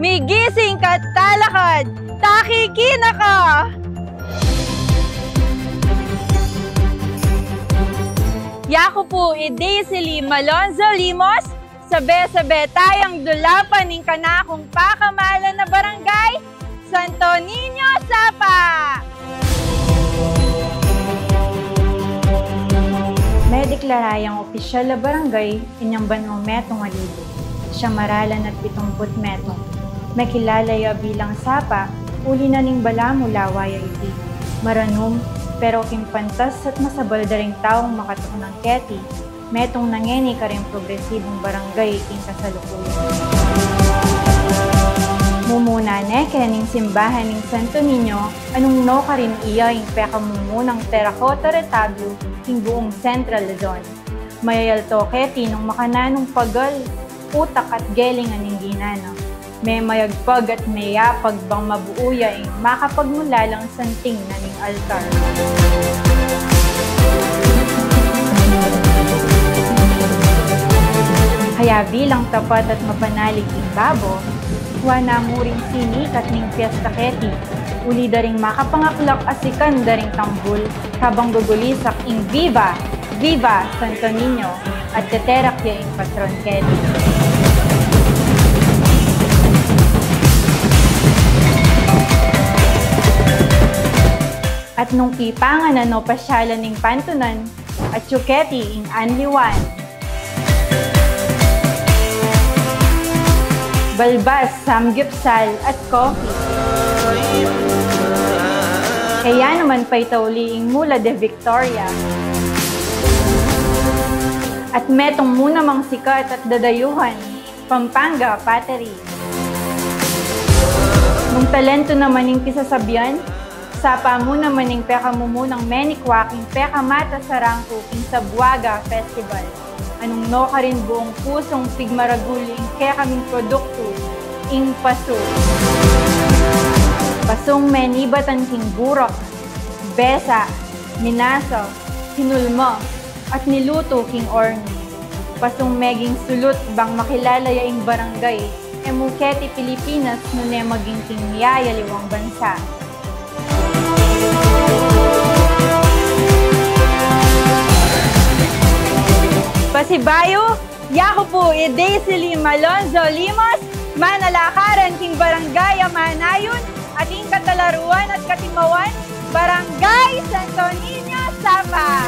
Migising ka't talakad, takikina ka! Yaku po Daisy Malonzo Limos, sabe-sabe tayang dulapan ning kanakong pakamalan na barangay, Santo Niño, Sapa! May deklarayang opisyal na barangay inyang banong metong alibo. Siya maralan at 70 metong. May kilalaya bilang Sapa, uli na ning bala mula waya iti. Maranom, pero kimpantas at masabal daring taong makatok ng keti, metong nangeni ka rin progresibong barangay king kasalukuyan. Mumunane kening simbahan ng Santo Niño, anong no ka rin iya yung pekamumunang terracotta retablo king buong Central Luzon. Mayayalto keti nung makananong pagal, utak at geling aning ginano. May mayagpag at mayapag bang mabuuya ing makapagmulalang santing naning altar. Kaya bilang tapat at mapanalig ing babo, wana mo ring sinikat ning fiesta keti, uli daring makapangaklak asikan daring tambul, habang gugulisak ing Viva! Viva Santo Niño! At teterakya ing patron keti. At nung kipangan ano pasyalan ning pantunan, at chuketi ing anliwan. Balbas, samgyupsal at coffee. Kaya naman pa'y tauliing mula de Victoria. At metong muna mang sikat at dadayuhan, Pampanga, Pateri. Nung talento naman ning kisasabian, Sapa mo naman ning pekamumunang menikwaking pekamata sarangko king sa Buaga Festival. Anong no ka rin buong pusong pigmaraguling kaya kaming produkto, ing paso. Pasong menibatan king burok, besa, minaso, hinulmo, at niluto king orni. Pasong meging sulut bang makilala yaing barangay, emuketi Pilipinas nune maging king miyayaliwang bansa. Pasibayo, yaku po Daisy Malonzo Limos, manalakaran king barangay Amanayon, ating katalaruan at katimawan, Barangay Santo Niño, Sapa!